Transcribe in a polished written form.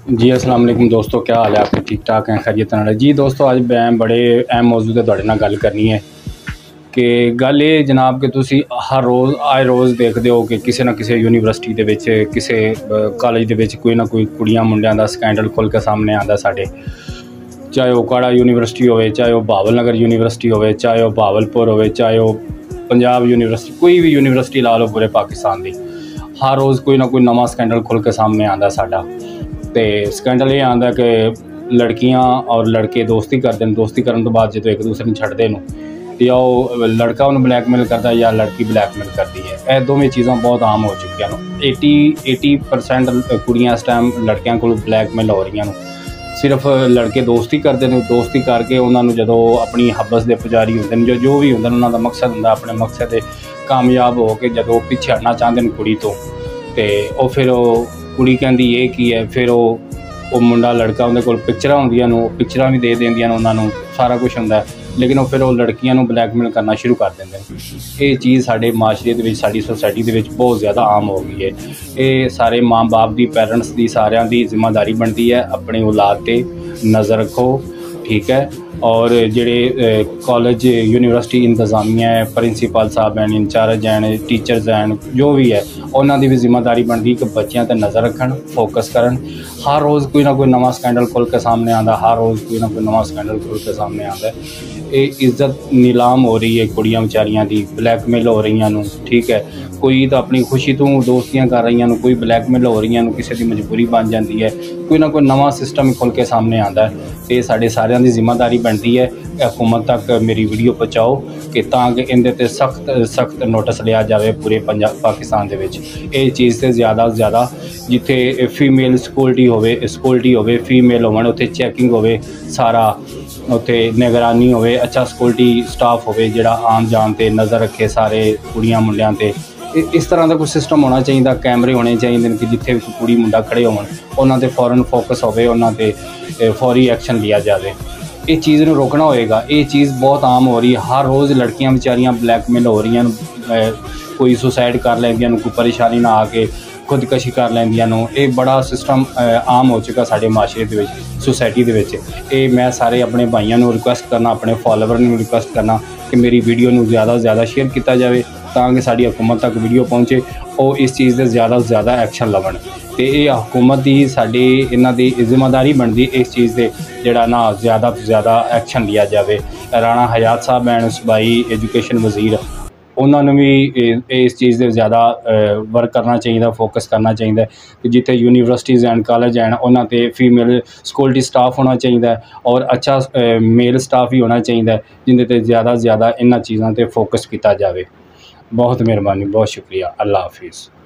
जी अस्सलाम वालेकुम दोस्तों, क्या हाल है आपके? ठीक ठाक हैं, खैरियत नाल? जी दोस्तों, अज मैं बड़े अहम मौजू ते तुहाडे नाल गल करनी है कि गल ये जनाब कि तुसी हर रोज़ आए रोज़ देखते हो कि किसी ना किसी यूनीवर्सिटी दे विच किसी कॉलेज दे विच कोई ना कोई कुड़ियां मुंडियां दा स्कैंडल खुल के सामने आंदा साडे। चाहे वह काड़ा यूनीवर्सिटी होवे, चाहे वह बहावल नगर यूनीवर्सिटी होवे, चाहे वह बहावलपुर होवे, चाहे वह पंजाब यूनीवर्सिटी, कोई भी यूनीवर्सिटी ला लो पूरे पाकिस्तान की, हर रोज़ कोई ना कोई नवा स्कैंडल खुल के सामने आंदा साडा। तो स्कैंडल ये आंदा कि लड़कियां और लड़के दोस्ती करते हैं, दोस्ती करने तो बाद जो एक दूसरे को छड्डदे हैं या वो लड़का उन्हें ब्लैकमेल करता है या लड़की ब्लैकमेल करती है। यह दोवें चीज़ां बहुत आम हो चुकी हैं। 80% कुड़ियां इस टाइम लड़कियों को ब्लैकमेल हो रही हैं। सिर्फ लड़के दोस्ती करते हैं, दोस्ती करके उन्होंने जो अपनी हबस के पुजारी होंगे जो भी होंगे उन्होंने मकसद होंगे अपने मकसद से कामयाब हो के जो पिछे हटना चाहते हैं कुड़ी तो फिर कुड़ी कहती ये की है, फिर वो मुंडा लड़का उन्हें को पिक्चर होंदियां पिक्चर भी दे देंदियां उन्होंने, सारा कुछ होंदा, लेकिन फिर वो लड़कियों ब्लैकमेल करना शुरू कर देंगे। ये चीज़ साडे माशरे दे विच, साडी सोसाइटी दे विच बहुत ज़्यादा आम हो गई है। ये सारे माँ बाप की, पेरेंट्स की, सारिਆਂ की जिम्मेदारी बनती है अपनी औलाद पे नज़र रखो, ठीक है। और जेडे कॉलेज यूनीवर्सिटी इंतजामिया है, प्रिंसीपल साहब हैं, इंचार्ज हैं, टीचर्स हैं, जो भी है उन्होंने भी जिम्मेदारी बनती कि बच्चों पर नज़र रखन, फोकस करन। हर रोज़ कोई ना कोई नवा स्कैंडल खुल के सामने आता, हर रोज़ कोई ना कोई नवा स्कैंडल खुल के सामने आता। ये इज्जत नीलाम हो रही है कुड़ियां बेचारियां की, ब्लैकमेल हो रही हैं, ठीक है। कोई तो अपनी खुशी तो दोस्तियां कर रही हैं, कोई ब्लैकमेल हो रही हैं, किसी की मजबूरी बन जाती है, कोई ना कोई नवा सिस्टम खुल के सामने आता है। तो साढ़े सारिਆਂ की जिम्मेदारी बनती है हुकूमत तक मेरी वीडियो पहुँचाओ कि ताकि इनदे ते सख्त नोटिस लिया जाए पूरे पंजाब पाकिस्तान दे विच। ये चीज़ से ज़्यादा से ज़्यादा जिथे फीमेल सिक्योरिटी होवे फीमेल होवन उत्थे चैकिंग होवे, सारा उत्थे निगरानी होवे, अच्छा सिक्योरिटी स्टाफ होवे जिहड़ा आन जान ते नज़र रखे सारे कुड़ियां मुंडियां ते। इस तरह का कुछ सिस्टम होना चाहिए, कैमरे होने चाहिए कि जिथे भी कुड़ी मुंडा खड़े होवन उन्हां ते फौरन फोकस होवे, उन्हां ते फौरी एक्शन लिया जाए। ये चीज़ को रोकना होएगा। ये चीज़ बहुत आम हो रही है, हर रोज़ लड़कियां बेचारियां ब्लैकमेल हो रही हैं, कोई सुसाइड कर लैंदियां, कोई परेशानी ना आके खुदकशी कर लैंदियां। ये बड़ा सिस्टम आम हो चुका साडे माशरे दे विच, सोसाइटी दे विच। मैं सारे अपने भाइयों को रिक्वेस्ट करना, अपने फॉलोवर को रिक्वेस्ट करना कि मेरी वीडियो को ज़्यादा से ज़्यादा शेयर किया जाए ताकि साडी हुकूमत तक वीडियो पहुँचे और इस चीज़ से ज़्यादा से ज़्यादा एक्शन लवन। तो ये हुकूमत की साडी इन्हां दी जिम्मेदारी बनती इस चीज़ से जिहड़ा ना ज़्यादा तो ज़्यादा एक्शन लिया जाए। राणा हयात साहब हैं सूबाई एजुकेशन वजीर, उन्होंने भी इस चीज़ से ज़्यादा वर्क करना चाहिए, फोकस करना चाहिए कि जिथे यूनीवर्सिटीज़ हैं, कॉलेज हैं, उन्होंने फीमेल सिक्योरिटी स्टाफ होना चाहिए और अच्छा मेल स्टाफ भी होना चाहिए जिन्हें ज़्यादा से ज़्यादा इन्हां चीज़ों पर फोकस किया जाए। बहुत मेहरबानी, बहुत शुक्रिया, अल्लाह हाफिज़।